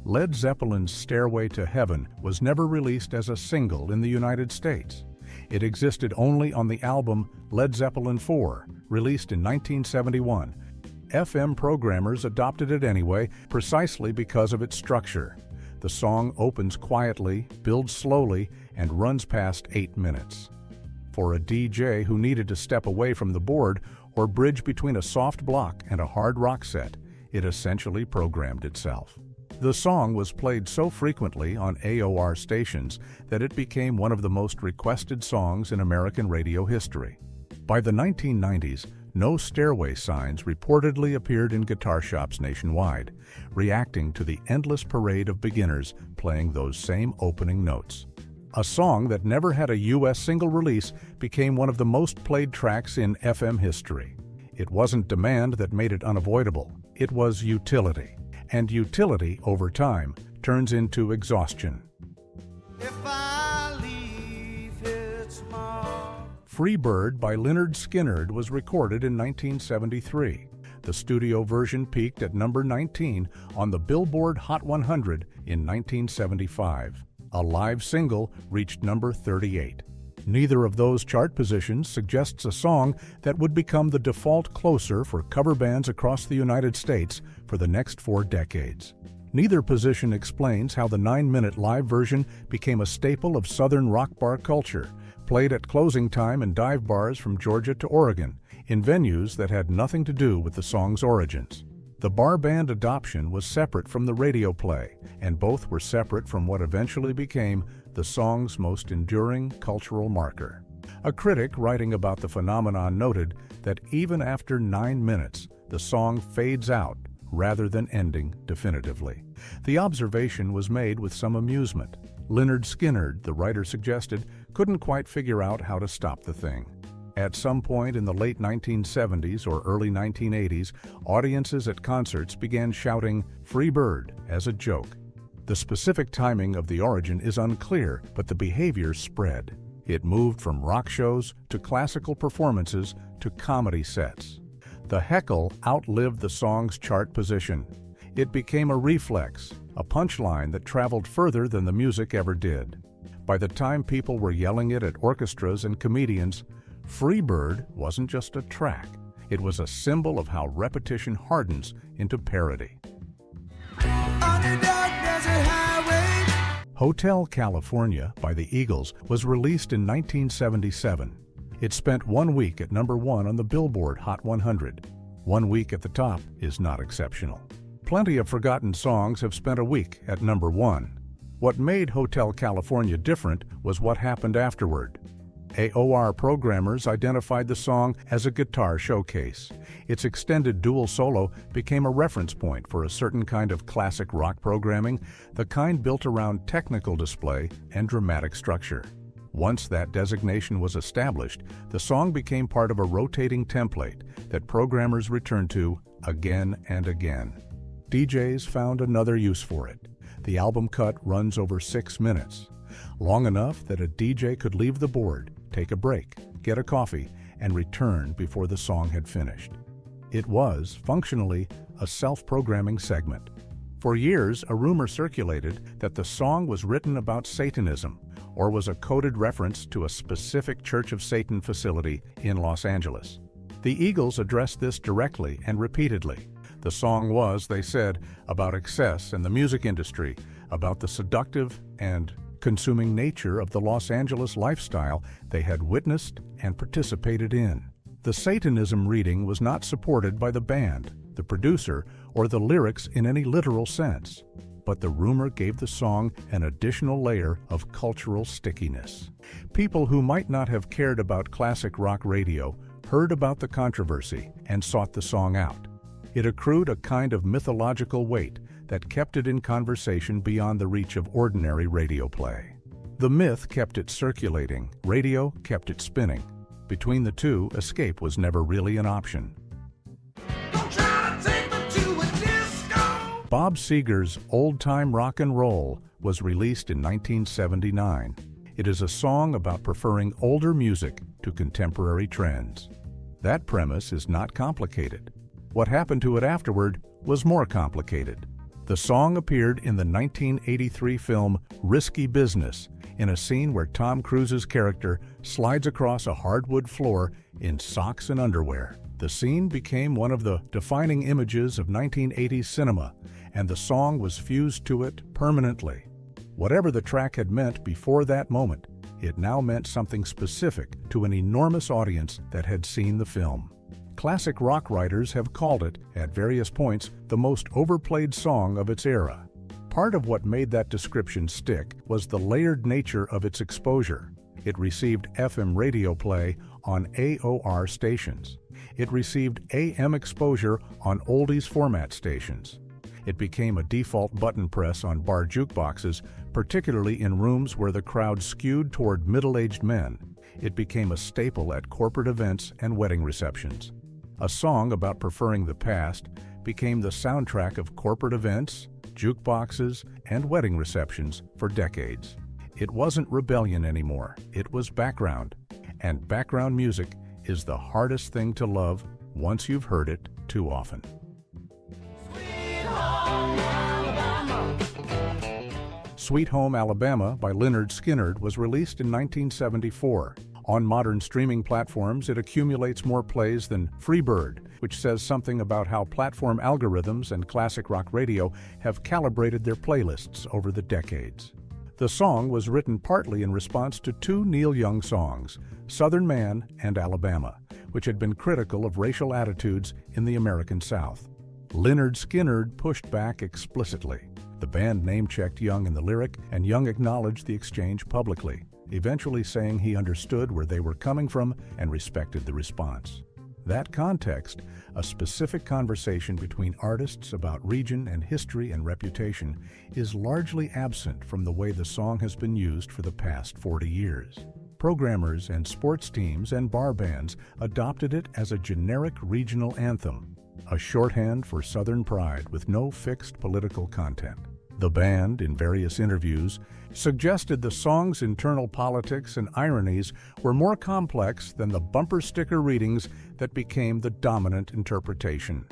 Led Zeppelin's Stairway to Heaven was never released as a single in the United States. It existed only on the album Led Zeppelin IV, released in 1971. FM programmers adopted it anyway, precisely because of its structure. The song opens quietly, builds slowly, and runs past 8 minutes. For a DJ who needed to step away from the board or bridge between a soft block and a hard rock set, it essentially programmed itself. The song was played so frequently on AOR stations that it became one of the most requested songs in American radio history. By the 1990s, no Stairway signs reportedly appeared in guitar shops nationwide, reacting to the endless parade of beginners playing those same opening notes. A song that never had a U.S. single release became one of the most played tracks in FM history. It wasn't demand that made it unavoidable, it was utility. And utility, over time, turns into exhaustion. If I leave here tomorrow. Free Bird by Lynyrd Skynyrd was recorded in 1973. The studio version peaked at number 19 on the Billboard Hot 100 in 1975. A live single reached number 38. Neither of those chart positions suggests a song that would become the default closer for cover bands across the United States for the next 4 decades. Neither position explains how the 9-minute live version became a staple of Southern rock bar culture, played at closing time in dive bars from Georgia to Oregon, in venues that had nothing to do with the song's origins. The bar band adoption was separate from the radio play, and both were separate from what eventually became the song's most enduring cultural marker. A critic writing about the phenomenon noted that even after 9 minutes, the song fades out rather than ending definitively. The observation was made with some amusement. Lynyrd Skynyrd, the writer suggested, couldn't quite figure out how to stop the thing. At some point in the late 1970s or early 1980s, audiences at concerts began shouting "Free Bird" as a joke. The specific timing of the origin is unclear, but the behavior spread. It moved from rock shows to classical performances to comedy sets. The heckle outlived the song's chart position. It became a reflex, a punchline that traveled further than the music ever did. By the time people were yelling it at orchestras and comedians, Free Bird wasn't just a track. It was a symbol of how repetition hardens into parody. Hotel California by the Eagles was released in 1977. It spent 1 week at number 1 on the Billboard Hot 100. 1 week at the top is not exceptional. Plenty of forgotten songs have spent a week at number 1. What made Hotel California different was what happened afterward. AOR programmers identified the song as a guitar showcase. Its extended dual solo became a reference point for a certain kind of classic rock programming, the kind built around technical display and dramatic structure. Once that designation was established, the song became part of a rotating template that programmers returned to again and again. DJs found another use for it. The album cut runs over 6 minutes, long enough that a DJ could leave the board, take a break, get a coffee, and return before the song had finished. It was, functionally, a self-programming segment. For years, a rumor circulated that the song was written about Satanism or was a coded reference to a specific Church of Satan facility in Los Angeles. The Eagles addressed this directly and repeatedly. The song was, they said, about excess and the music industry, about the seductive and consuming nature of the Los Angeles lifestyle they had witnessed and participated in. The Satanism reading was not supported by the band, the producer, or the lyrics in any literal sense, but the rumor gave the song an additional layer of cultural stickiness. People who might not have cared about classic rock radio heard about the controversy and sought the song out. It accrued a kind of mythological weight that kept it in conversation beyond the reach of ordinary radio play. The myth kept it circulating, radio kept it spinning. Between the two, escape was never really an option. Bob Seger's Old Time Rock and Roll was released in 1979. It is a song about preferring older music to contemporary trends. That premise is not complicated. What happened to it afterward was more complicated. The song appeared in the 1983 film Risky Business, in a scene where Tom Cruise's character slides across a hardwood floor in socks and underwear. The scene became one of the defining images of 1980s cinema, and the song was fused to it permanently. Whatever the track had meant before that moment, it now meant something specific to an enormous audience that had seen the film. Classic rock writers have called it, at various points, the most overplayed song of its era. Part of what made that description stick was the layered nature of its exposure. It received FM radio play on AOR stations. It received AM exposure on oldies format stations. It became a default button press on bar jukeboxes, particularly in rooms where the crowd skewed toward middle-aged men. It became a staple at corporate events and wedding receptions. A song about preferring the past became the soundtrack of corporate events, jukeboxes, and wedding receptions for decades. It wasn't rebellion anymore, it was background. And background music is the hardest thing to love once you've heard it too often. Sweet Home Alabama by Lynyrd Skynyrd was released in 1974. On modern streaming platforms, it accumulates more plays than Freebird, which says something about how platform algorithms and classic rock radio have calibrated their playlists over the decades. The song was written partly in response to two Neil Young songs, Southern Man and Alabama, which had been critical of racial attitudes in the American South. Lynyrd Skynyrd pushed back explicitly. The band name-checked Young in the lyric, and Young acknowledged the exchange publicly, eventually saying he understood where they were coming from and respected the response. That context, a specific conversation between artists about region and history and reputation, is largely absent from the way the song has been used for the past 40 years. Programmers and sports teams and bar bands adopted it as a generic regional anthem, a shorthand for Southern pride with no fixed political content. The band, in various interviews, suggested the song's internal politics and ironies were more complex than the bumper sticker readings that became the dominant interpretation.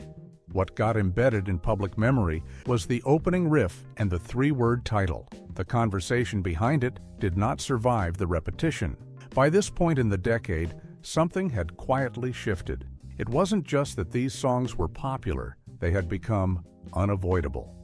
What got embedded in public memory was the opening riff and the three-word title. The conversation behind it did not survive the repetition. By this point in the decade, something had quietly shifted. It wasn't just that these songs were popular, they had become unavoidable.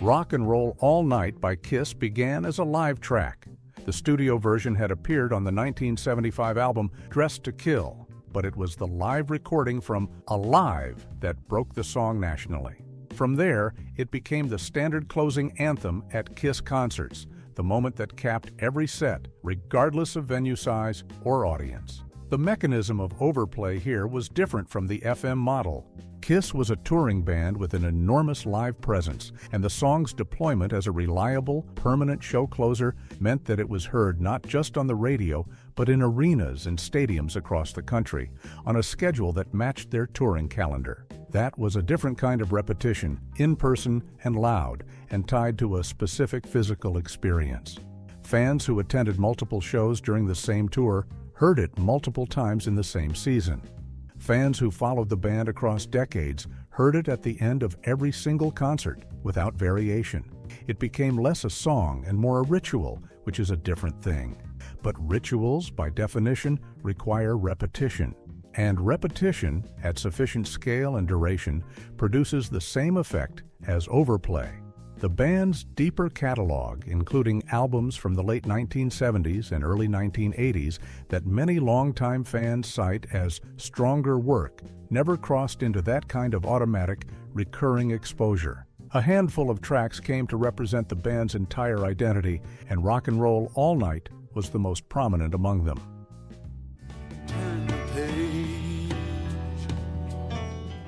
Rock and Roll All Night by Kiss began as a live track. The studio version had appeared on the 1975 album Dressed to Kill, but it was the live recording from Alive that broke the song nationally. From there, it became the standard closing anthem at Kiss concerts, the moment that capped every set, regardless of venue size or audience. The mechanism of overplay here was different from the FM model. Kiss was a touring band with an enormous live presence, and the song's deployment as a reliable, permanent show closer meant that it was heard not just on the radio, but in arenas and stadiums across the country, on a schedule that matched their touring calendar. That was a different kind of repetition, in-person and loud, and tied to a specific physical experience. Fans who attended multiple shows during the same tour heard it multiple times in the same season. Fans who followed the band across decades heard it at the end of every single concert, without variation. It became less a song and more a ritual, which is a different thing. But rituals, by definition, require repetition. And repetition, at sufficient scale and duration, produces the same effect as overplay. The band's deeper catalog, including albums from the late 1970s and early 1980s that many longtime fans cite as stronger work, never crossed into that kind of automatic, recurring exposure. A handful of tracks came to represent the band's entire identity, and Rock and Roll All Night was the most prominent among them.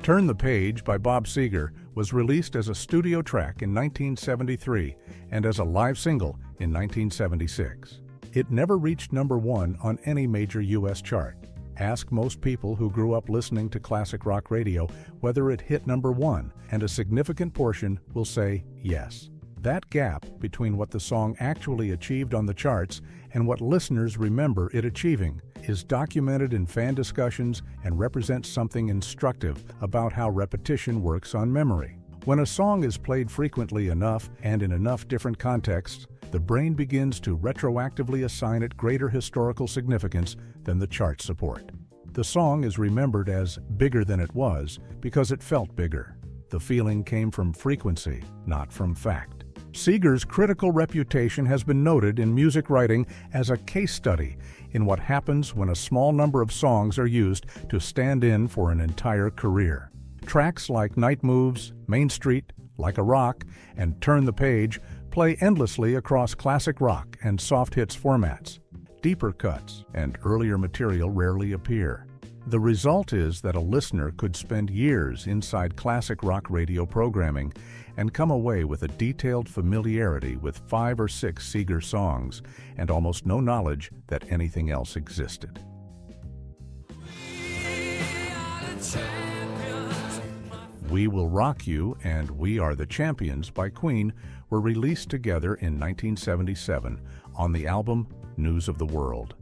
Turn the Page by Bob Seger was released as a studio track in 1973 and as a live single in 1976. It never reached number one on any major U.S. chart. Ask most people who grew up listening to classic rock radio whether it hit number one, and a significant portion will say yes. That gap between what the song actually achieved on the charts and what listeners remember it achieving is documented in fan discussions and represents something instructive about how repetition works on memory. When a song is played frequently enough and in enough different contexts, the brain begins to retroactively assign it greater historical significance than the charts support. The song is remembered as bigger than it was because it felt bigger. The feeling came from frequency, not from fact. Seger's critical reputation has been noted in music writing as a case study in what happens when a small number of songs are used to stand in for an entire career. Tracks like Night Moves, Main Street, Like a Rock, and Turn the Page play endlessly across classic rock and soft hits formats. Deeper cuts and earlier material rarely appear. The result is that a listener could spend years inside classic rock radio programming and come away with a detailed familiarity with 5 or 6 Seger songs and almost no knowledge that anything else existed. We Will Rock You and We Are the Champions by Queen were released together in 1977 on the album News of the World.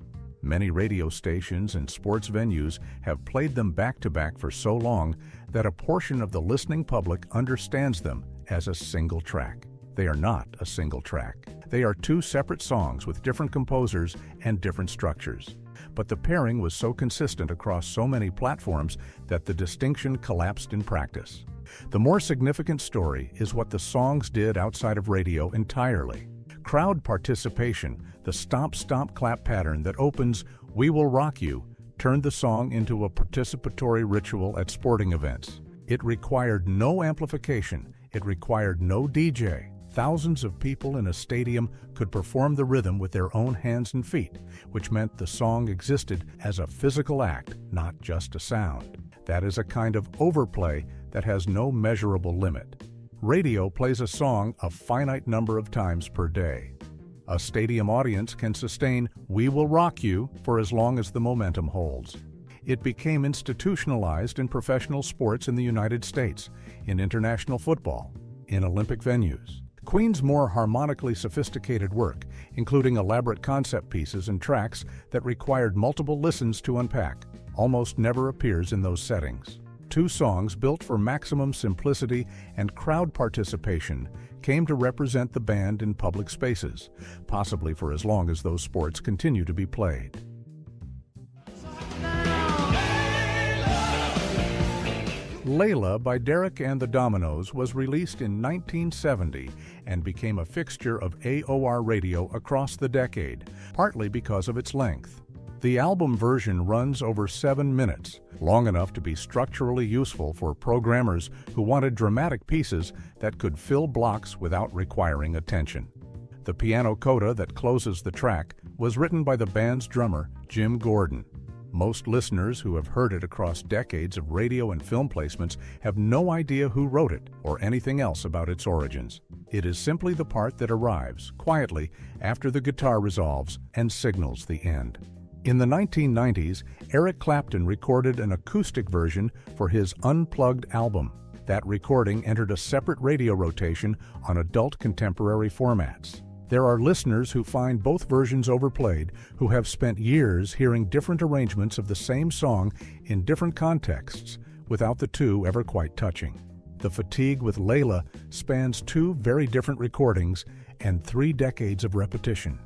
Many radio stations and sports venues have played them back-to-back for so long that a portion of the listening public understands them as a single track. They are not a single track. They are 2 separate songs with different composers and different structures. But the pairing was so consistent across so many platforms that the distinction collapsed in practice. The more significant story is what the songs did outside of radio entirely. Crowd participation, the stomp-stomp-clap pattern that opens We Will Rock You, turned the song into a participatory ritual at sporting events. It required no amplification. It required no DJ. Thousands of people in a stadium could perform the rhythm with their own hands and feet, which meant the song existed as a physical act, not just a sound. That is a kind of overplay that has no measurable limit. Radio plays a song a finite number of times per day. A stadium audience can sustain We Will Rock You for as long as the momentum holds. It became institutionalized in professional sports in the United States, in international football, in Olympic venues. Queen's more harmonically sophisticated work, including elaborate concept pieces and tracks that required multiple listens to unpack, almost never appears in those settings. 2 songs built for maximum simplicity and crowd participation came to represent the band in public spaces, possibly for as long as those sports continue to be played. Layla by Derek and the Dominos was released in 1970 and became a fixture of AOR radio across the decade, partly because of its length. The album version runs over 7 minutes, long enough to be structurally useful for programmers who wanted dramatic pieces that could fill blocks without requiring attention. The piano coda that closes the track was written by the band's drummer, Jim Gordon. Most listeners who have heard it across decades of radio and film placements have no idea who wrote it or anything else about its origins. It is simply the part that arrives, quietly, after the guitar resolves and signals the end. In the 1990s, Eric Clapton recorded an acoustic version for his Unplugged album. That recording entered a separate radio rotation on adult contemporary formats. There are listeners who find both versions overplayed who have spent years hearing different arrangements of the same song in different contexts without the 2 ever quite touching. The fatigue with Layla spans 2 very different recordings and 3 decades of repetition.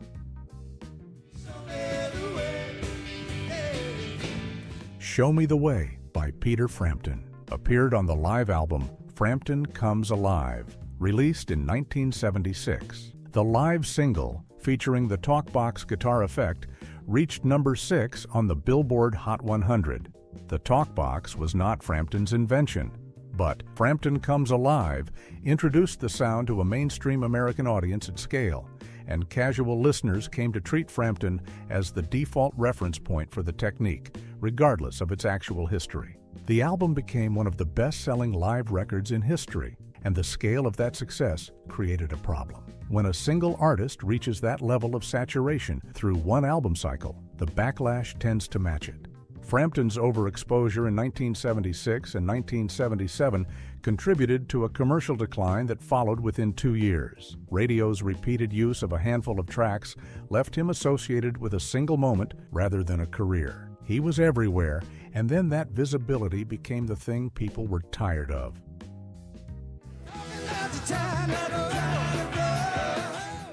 Show Me the Way by Peter Frampton appeared on the live album Frampton Comes Alive, released in 1976. The live single, featuring the talkbox guitar effect, reached number 6 on the Billboard Hot 100. The talkbox was not Frampton's invention, but Frampton Comes Alive introduced the sound to a mainstream American audience at scale, and casual listeners came to treat Frampton as the default reference point for the technique, regardless of its actual history. The album became one of the best-selling live records in history, and the scale of that success created a problem. When a single artist reaches that level of saturation through one album cycle, the backlash tends to match it. Frampton's overexposure in 1976 and 1977 contributed to a commercial decline that followed within 2 years. Radio's repeated use of a handful of tracks left him associated with a single moment rather than a career. He was everywhere, and then that visibility became the thing people were tired of.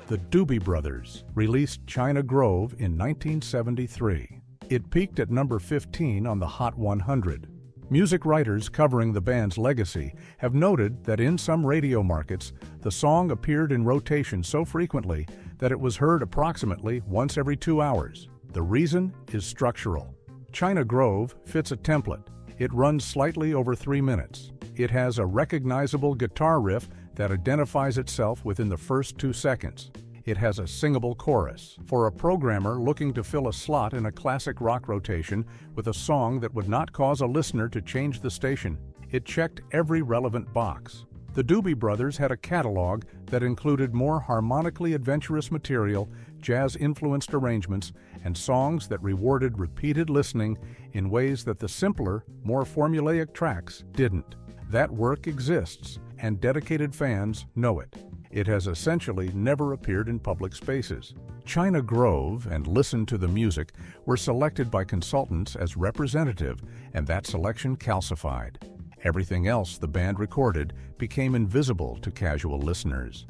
The Doobie Brothers released China Grove in 1973. It peaked at number 15 on the Hot 100. Music writers covering the band's legacy have noted that in some radio markets, the song appeared in rotation so frequently that it was heard approximately once every 2 hours. The reason is structural. China Grove fits a template. It runs slightly over 3 minutes. It has a recognizable guitar riff that identifies itself within the first 2 seconds. It has a singable chorus. For a programmer looking to fill a slot in a classic rock rotation with a song that would not cause a listener to change the station, it checked every relevant box. The Doobie Brothers had a catalog that included more harmonically adventurous material, jazz-influenced arrangements, and songs that rewarded repeated listening in ways that the simpler, more formulaic tracks didn't. That work exists, and dedicated fans know it. It has essentially never appeared in public spaces. China Grove and Listen to the Music were selected by consultants as representative, and that selection calcified. Everything else the band recorded became invisible to casual listeners.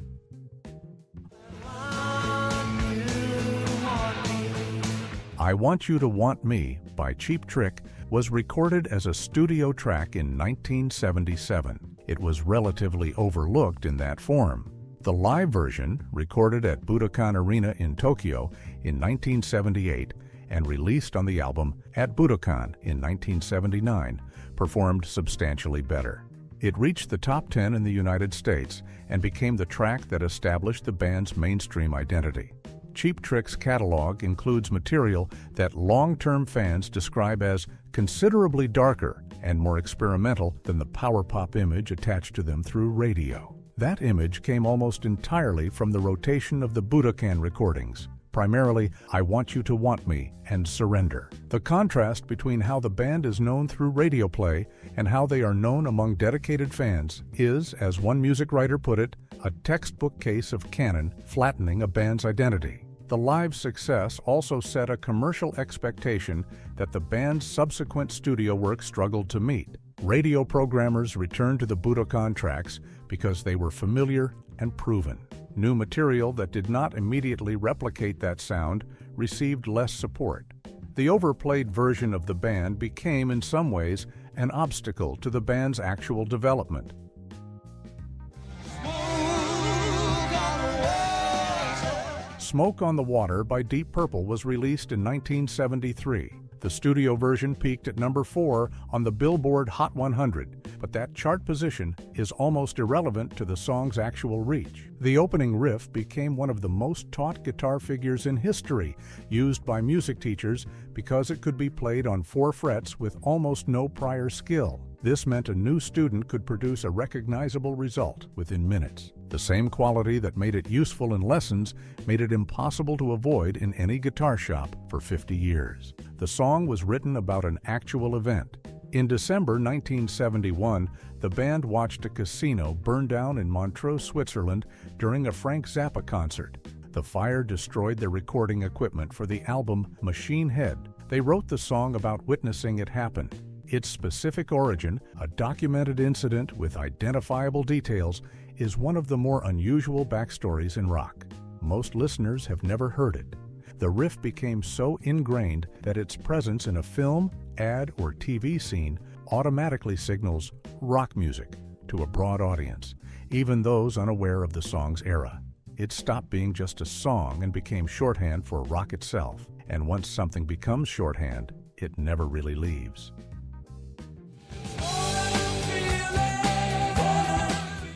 I Want You to Want Me by Cheap Trick was recorded as a studio track in 1977. It was relatively overlooked in that form. The live version, recorded at Budokan Arena in Tokyo in 1978 and released on the album At Budokan in 1979, performed substantially better. It reached the top 10 in the United States and became the track that established the band's mainstream identity. Cheap Trick's catalog includes material that long-term fans describe as considerably darker and more experimental than the power pop image attached to them through radio. That image came almost entirely from the rotation of the Budokan recordings, primarily I Want You to Want Me and Surrender. The contrast between how the band is known through radio play and how they are known among dedicated fans is, as one music writer put it, a textbook case of canon flattening a band's identity. The live success also set a commercial expectation that the band's subsequent studio work struggled to meet. Radio programmers returned to the Budokan tracks because they were familiar and proven. New material that did not immediately replicate that sound received less support. The overplayed version of the band became, in some ways, an obstacle to the band's actual development. Smoke on the Water by Deep Purple was released in 1973. The studio version peaked at number 4 on the Billboard Hot 100, but that chart position is almost irrelevant to the song's actual reach. The opening riff became one of the most taught guitar figures in history, used by music teachers because it could be played on 4 frets with almost no prior skill. This meant a new student could produce a recognizable result within minutes. The same quality that made it useful in lessons made it impossible to avoid in any guitar shop for 50 years. The song was written about an actual event. In December 1971, the band watched a casino burn down in Montreux, Switzerland during a Frank Zappa concert. The fire destroyed their recording equipment for the album Machine Head. They wrote the song about witnessing it happen. Its specific origin, a documented incident with identifiable details, is one of the more unusual backstories in rock. Most listeners have never heard it. The riff became so ingrained that its presence in a film, ad, or TV scene automatically signals rock music to a broad audience, even those unaware of the song's era. It stopped being just a song and became shorthand for rock itself. And once something becomes shorthand, it never really leaves.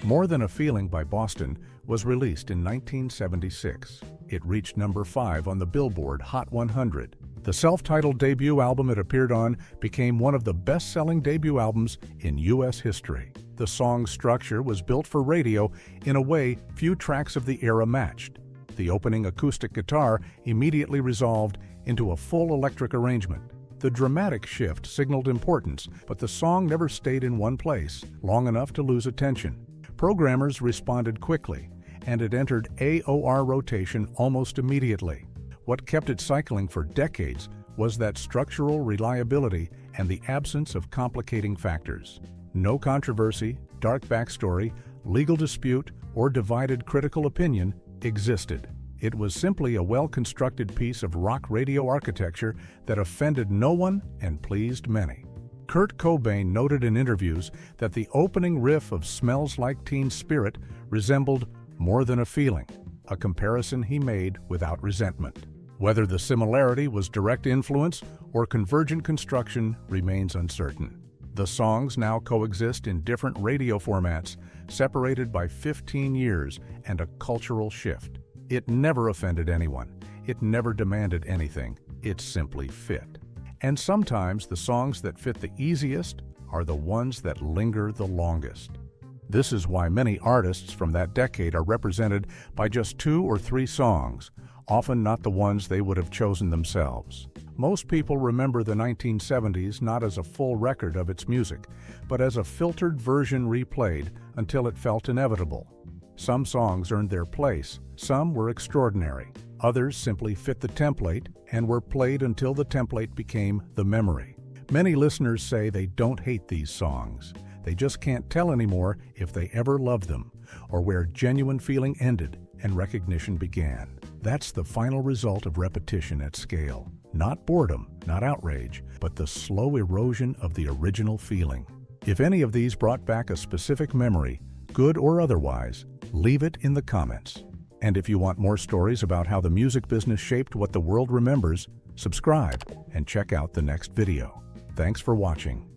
More Than a Feeling by Boston was released in 1976. It reached number 5 on the Billboard Hot 100. The self-titled debut album it appeared on became one of the best-selling debut albums in U.S. history. The song's structure was built for radio in a way few tracks of the era matched. The opening acoustic guitar immediately resolved into a full electric arrangement. The dramatic shift signaled importance, but the song never stayed in one place long enough to lose attention. Programmers responded quickly, and it entered AOR rotation almost immediately. What kept it cycling for decades was that structural reliability and the absence of complicating factors. No controversy, dark backstory, legal dispute, or divided critical opinion existed. It was simply a well-constructed piece of rock radio architecture that offended no one and pleased many. Kurt Cobain noted in interviews that the opening riff of Smells Like Teen Spirit resembled More Than a Feeling, a comparison he made without resentment. Whether the similarity was direct influence or convergent construction remains uncertain. The songs now coexist in different radio formats, separated by 15 years and a cultural shift. It never offended anyone. It never demanded anything. It simply fit. And sometimes the songs that fit the easiest are the ones that linger the longest. This is why many artists from that decade are represented by just 2 or 3 songs, often not the ones they would have chosen themselves. Most people remember the 1970s not as a full record of its music, but as a filtered version replayed until it felt inevitable. Some songs earned their place, some were extraordinary, others simply fit the template and were played until the template became the memory. Many listeners say they don't hate these songs. They just can't tell anymore if they ever loved them, or where genuine feeling ended and recognition began. That's the final result of repetition at scale. Not boredom, not outrage, but the slow erosion of the original feeling. If any of these brought back a specific memory, good or otherwise, leave it in the comments. And if you want more stories about how the music business shaped what the world remembers, subscribe and check out the next video. Thanks for watching.